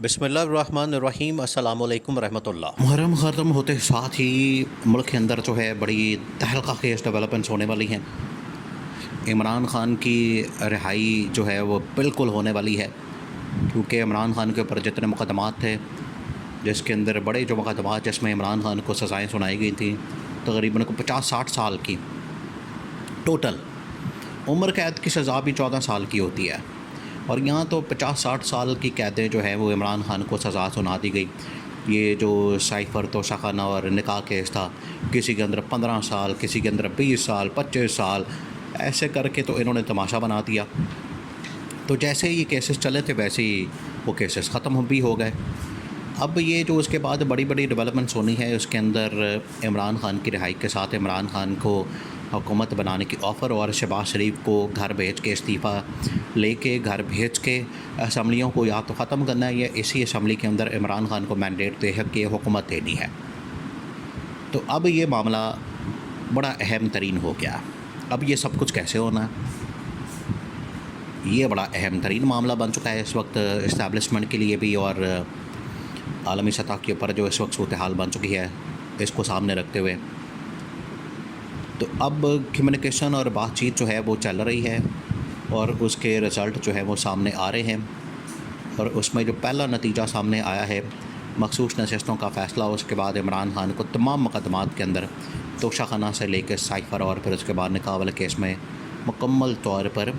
बिस्मिल्लाहिर्रहमानिर्रहीम अस्सलाम वालेकुम रहमतुल्लाह। मुहर्रम ख़त्म होते साथ ही मुल्क के अंदर जो है बड़ी तहलका खेज़ डेवलपमेंट्स होने वाली हैं। इमरान ख़ान की रिहाई जो है वो बिल्कुल होने वाली है, क्योंकि इमरान ख़ान के ऊपर जितने मुकदमात थे, जिसके अंदर बड़े जो मुकदमात जिसमें इमरान ख़ान को सज़ाएँ सुनाई गई थी, तकरीबन को 50-60 साल की टोटल। उम्र कैद की सज़ा भी 14 साल की होती है, और यहाँ तो 50-60 साल की कैदें जो है वो इमरान ख़ान को सज़ा सुना दी गई। ये जो साइफ़र तोशाखाना और निकाह केस था, किसी के अंदर 15 साल, किसी के अंदर 20 साल, 25 साल, ऐसे करके तो इन्होंने तमाशा बना दिया। तो जैसे ये केसेस चले थे वैसे ही वो केसेस ख़त्म भी हो गए। अब ये जो उसके बाद बड़ी बड़ी डेवलपमेंट्स होनी है, उसके अंदर इमरान ख़ान की रिहाई के साथ इमरान ख़ान को हुकूमत बनाने की ऑफ़र, और शहबाज शरीफ को घर भेज के इस्तीफ़ा लेके घर भेज के असम्बलियों को या तो ख़त्म करना है या इसी असम्बली के अंदर इमरान ख़ान को मैंडेट दे के हुकूमत देनी है। तो अब ये मामला बड़ा अहम तरीन हो गया। अब ये सब कुछ कैसे होना है, ये बड़ा अहम तरीन मामला बन चुका है इस वक्त इस्टेब्लिशमेंट के लिए भी, और आलमी सतह के ऊपर जो इस वक्त सूरत हाल बन चुकी है, इसको सामने रखते हुए तो अब कम्युनिकेशन और बातचीत जो है वो चल रही है, और उसके रिज़ल्ट जो है वो सामने आ रहे हैं। और उसमें जो पहला नतीजा सामने आया है, मखसूस नशस्तों का फ़ैसला, उसके बाद इमरान ख़ान को तमाम मुकदमात के अंदर तोशाखाना से लेकर साइफ़र और फिर उसके बाद निकाह वाले केस में मुकम्मल तौर पर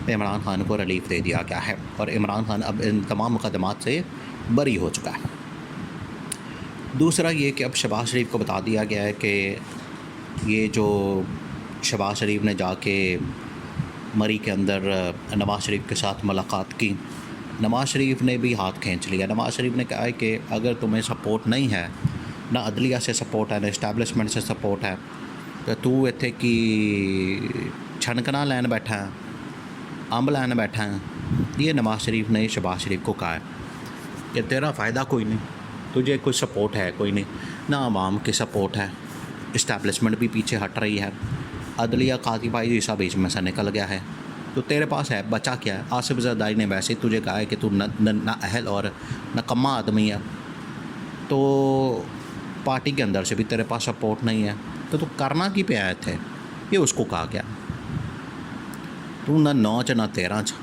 इमरान ख़ान को रिलीफ़ दे दिया गया है, और इमरान ख़ान अब इन तमाम मुकदमात से बरी हो चुका है। दूसरा ये कि अब शहबाज शरीफ को बता दिया गया है कि ये जो शहबाज शरीफ ने जाके मरी के अंदर नवाज़ शरीफ के साथ मुलाकात की, नवाज़ शरीफ ने भी हाथ खींच लिया। नवाज़ शरीफ ने कहा है कि अगर तुम्हें सपोर्ट नहीं है, ना अदलिया से सपोर्ट है, ना इस्टेब्लिशमेंट से सपोर्ट है, तो तू इत्थे की छनकना लैन बैठा है, अंब लैन बैठा है। ये नवाज़ शरीफ ने शहबाज शरीफ को कहा है कि तेरा फ़ायदा कोई नहीं, तुझे कोई सपोर्ट है कोई नहीं, ना आवाम की सपोर्ट है, इस्टेब्लिशमेंट भी पीछे हट रही है, अदलिया काती भाई जैसा बीच में से निकल गया है, तो तेरे पास है बचा क्या है। आसिफ ज़रदारी ने वैसे ही तुझे कहा है कि तू ना अहल और नकम्मा आदमी है, तो पार्टी के अंदर से भी तेरे पास सपोर्ट नहीं है, तो तू करना की पे आए थे, ये उसको कहा गया। तू ना 9 च ना 13 च।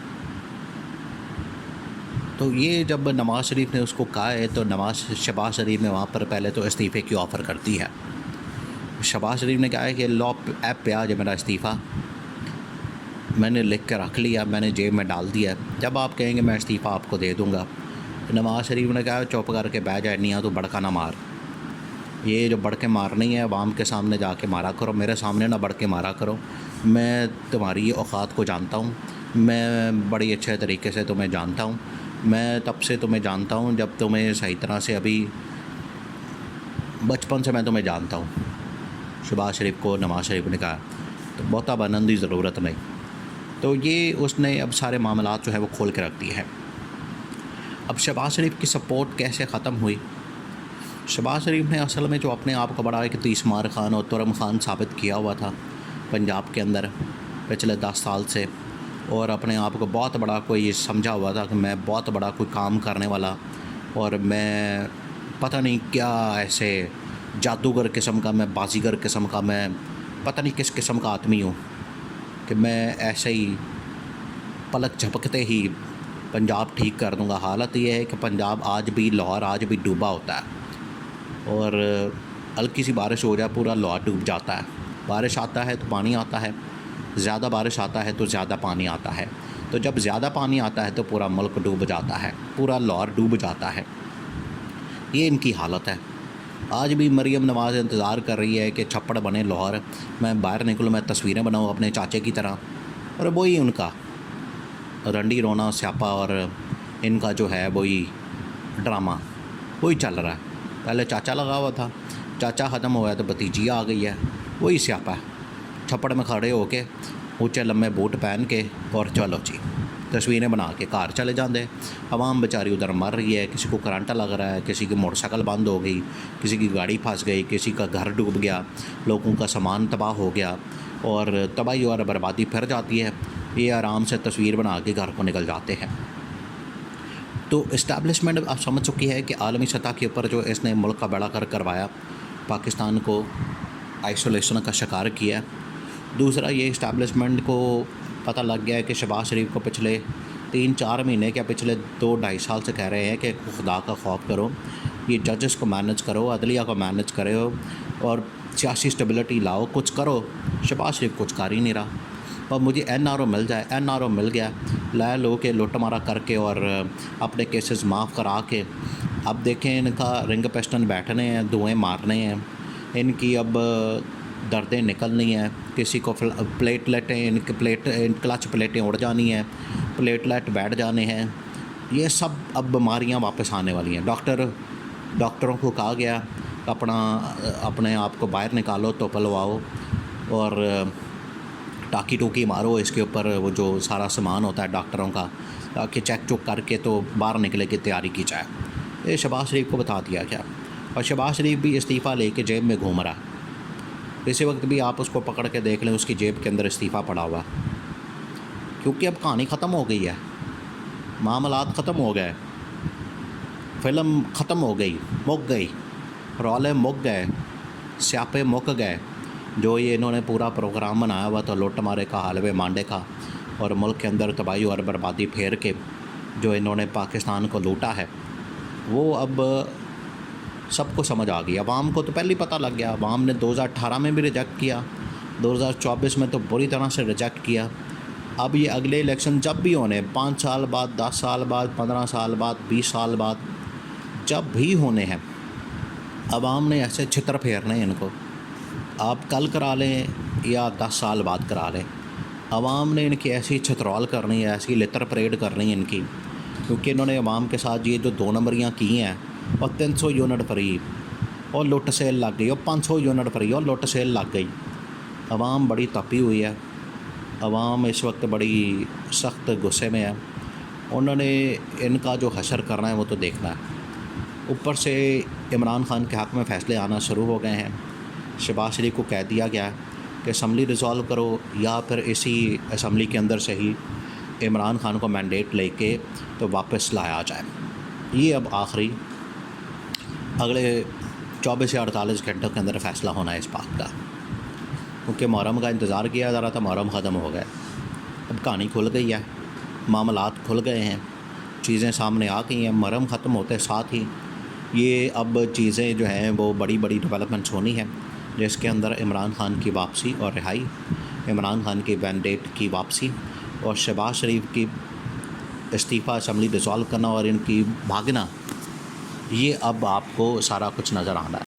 तो ये जब नवाज़ शरीफ ने उसको कहा है, तो शहबाज शरीफ ने वहाँ पर पहले तो इस्तीफ़े की ऑफ़र कर दी है। शहबाज शरीफ ने कहा है कि लो ऐप पे आ जाए, मेरा इस्तीफ़ा मैंने लिख के रख लिया, मैंने जेब में डाल दिया, जब आप कहेंगे मैं इस्तीफ़ा आपको दे दूँगा। तो नवाज़ शरीफ ने कहा चुप करके बह जाए, नहीं तो बड़का ना मार, ये जो बढ़ के मारनी है अवाम के सामने जाके मारा करो, मेरे सामने ना बढ़ के मारा करो। मैं तुम्हारी औकात को जानता हूँ, मैं बड़ी अच्छे तरीके से तुम्हें जानता हूँ, मैं तब से तुम्हें जानता हूँ जब तुम्हें सही तरह से, अभी बचपन से मैं तुम्हें जानता हूँ। शहबाज शरीफ को नवाज़ शरीफ ने कहा, तो बहुता बनने की ज़रूरत नहीं। तो ये उसने अब सारे मामलात जो है वो खोल के रख दिए हैं। अब शहबाज शरीफ की सपोर्ट कैसे ख़त्म हुई? शहबाज शरीफ ने असल में जो अपने आप को बड़ा एक तीसमार खान और तुरम खान साबित किया हुआ था पंजाब के अंदर पिछले 10 साल से, और अपने आप को बहुत बड़ा कोई समझा हुआ था कि मैं बहुत बड़ा कोई काम करने वाला, और मैं पता नहीं क्या ऐसे जादूगर किस्म का, मैं बाजीगर किस्म का, मैं पता नहीं किस किस्म का आदमी हूँ कि मैं ऐसे ही पलक झपकते ही पंजाब ठीक कर दूँगा। हालत ये है कि पंजाब आज भी, लाहौर आज भी डूबा होता है, और हल्की सी बारिश हो जाए पूरा लाहौर डूब जाता है। बारिश आता है तो पानी आता है, ज़्यादा बारिश आता है तो ज़्यादा पानी आता है, तो जब ज़्यादा पानी आता है तो पूरा मुल्क डूब जाता है, पूरा लाहौर डूब जाता है। ये इनकी हालत है। आज भी मरीम नवाज़ इंतज़ार कर रही है कि छप्पड़ बने लाहौर, मैं बाहर निकलूँ, मैं तस्वीरें बनाऊँ अपने चाचे की तरह, और वही उनका रंडी रोना स्यापा और इनका जो है वही ड्रामा वही चल रहा है। पहले चाचा लगा हुआ था, चाचा ख़त्म हो गया तो भतीजी आ गई है, वही स्यापा है। छप्पड़ में खड़े होके ऊँचे लम्बे बूट पहन के और चलो जी तस्वीरें बना के घर चले जाते। आवाम बेचारी उधर मर रही है, किसी को करंट लग रहा है, किसी की मोटरसाइकिल बंद हो गई, किसी की गाड़ी फंस गई, किसी का घर डूब गया, लोगों का सामान तबाह हो गया, और तबाही और बर्बादी फिर जाती है। ये आराम से तस्वीर बना के घर को निकल जाते हैं। तो इस्टेब्लिशमेंट आप समझ चुकी है कि आलमी सतह के ऊपर जो इसने मुल्क का बेड़ा कर करवाया, पाकिस्तान को आइसोलेशन का शिकार किया। दूसरा ये इस्टेब्लिशमेंट को पता लग गया है कि शहबाज शरीफ को पिछले 3-4 महीने क्या पिछले 2-2.5 साल से कह रहे हैं कि खुदा का खौफ करो, ये जजेस को मैनेज करो, अदलिया को मैनेज करो और सियासी स्टेबिलिटी लाओ, कुछ करो। शहबाज शरीफ कुछ कर ही नहीं रहा। और मुझे NRO मिल जाए, NRO मिल गया, लाया लो के लुट मारा करके और अपने केसेस माफ़ करा के अब देखें इनका रिंग पिस्टन बैठने हैं, धुएँ मारने हैं, इनकी अब दर्दें निकलनी हैं, किसी को प्लेटलेटें इनके क्लच प्लेटें उड़ जानी हैं, प्लेटलेट बैठ जाने हैं। ये सब अब बीमारियां वापस आने वाली हैं। डॉक्टरों को कहा गया अपने आप को बाहर निकालो, तो पलवाओ और टाकी टूकी मारो इसके ऊपर, वो जो सारा सामान होता है डॉक्टरों का, ताकि चेक चुक करके तो बाहर निकले की तैयारी की जाए। ये शहबाज शरीफ को बता दिया गया और शहबाज शरीफ भी इस्तीफ़ा लेके जेब में घूम रहा है। इसी वक्त भी आप उसको पकड़ के देख लें, उसकी जेब के अंदर इस्तीफ़ा पड़ा हुआ है, क्योंकि अब कहानी ख़त्म हो गई है, मामलात ख़त्म हो गए, फ़िल्म ख़त्म हो गई, मुक गई, रौले मुक गए, स्यापे मुक गए। जो ये इन्होंने पूरा प्रोग्राम बनाया हुआ था लुट मारे का, हलवे मांडे का, और मुल्क के अंदर तबाही और बर्बादी फेर के जो इन्होंने पाकिस्तान को लूटा है, वो अब सबको समझ आ गई। अवाम को तो पहले ही पता लग गया। अवाम ने 2018 में भी रिजेक्ट किया, 2024 में तो बुरी तरह से रिजेक्ट किया। अब ये अगले इलेक्शन जब भी होने, 5 साल बाद, 10 साल बाद, 15 साल बाद, 20 साल बाद, जब भी होने हैं, अवाम ने ऐसे छितर फेरने हैं इनको। आप कल करा लें या 10 साल बाद करा लें, अवाम ने इनकी ऐसी छतरौल करनी है, ऐसी लितर परेड करनी है इनकी, क्योंकि इन्होंने अवाम के साथ ये जो 2 नंबरियाँ की हैं, और 300 यूनिट फ्री और लुट सेल लग गई, और 500 यूनिट फ्री और लुट सेल लग गई। अवाम बड़ी तपी हुई है, अवाम इस वक्त बड़ी सख्त गुस्से में है। उन्होंने इनका जो हशर करना है वो तो देखना है। ऊपर से इमरान खान के हक़ में फ़ैसले आना शुरू हो गए हैं। शहबाज शरीफ को कह दिया गया कि असम्बली रिज़ॉल्व करो, या फिर इसी असम्बली के अंदर से ही इमरान खान को मैंडेट लेके तो वापस लाया जाए। ये अब आखिरी अगले 24 या 48 घंटों के अंदर फ़ैसला होना है इस बात का, क्योंकि मुहर्रम का इंतज़ार किया जा रहा था, मुहर्रम ख़त्म हो गया, अब कहानी खुल गई है, मामलात खुल गए हैं, चीज़ें सामने आ गई हैं। मुहर्रम ख़त्म होते साथ ही ये अब चीज़ें जो हैं वो बड़ी बड़ी डेवलपमेंट्स होनी है, जिसके अंदर इमरान खान की वापसी और रिहाई, इमरान खान की मैंडेट की वापसी और शहबाज शरीफ की इस्तीफ़ा, असम्बली डिसॉल्व करना और इनकी भागना, ये अब आपको सारा कुछ नज़र आना है।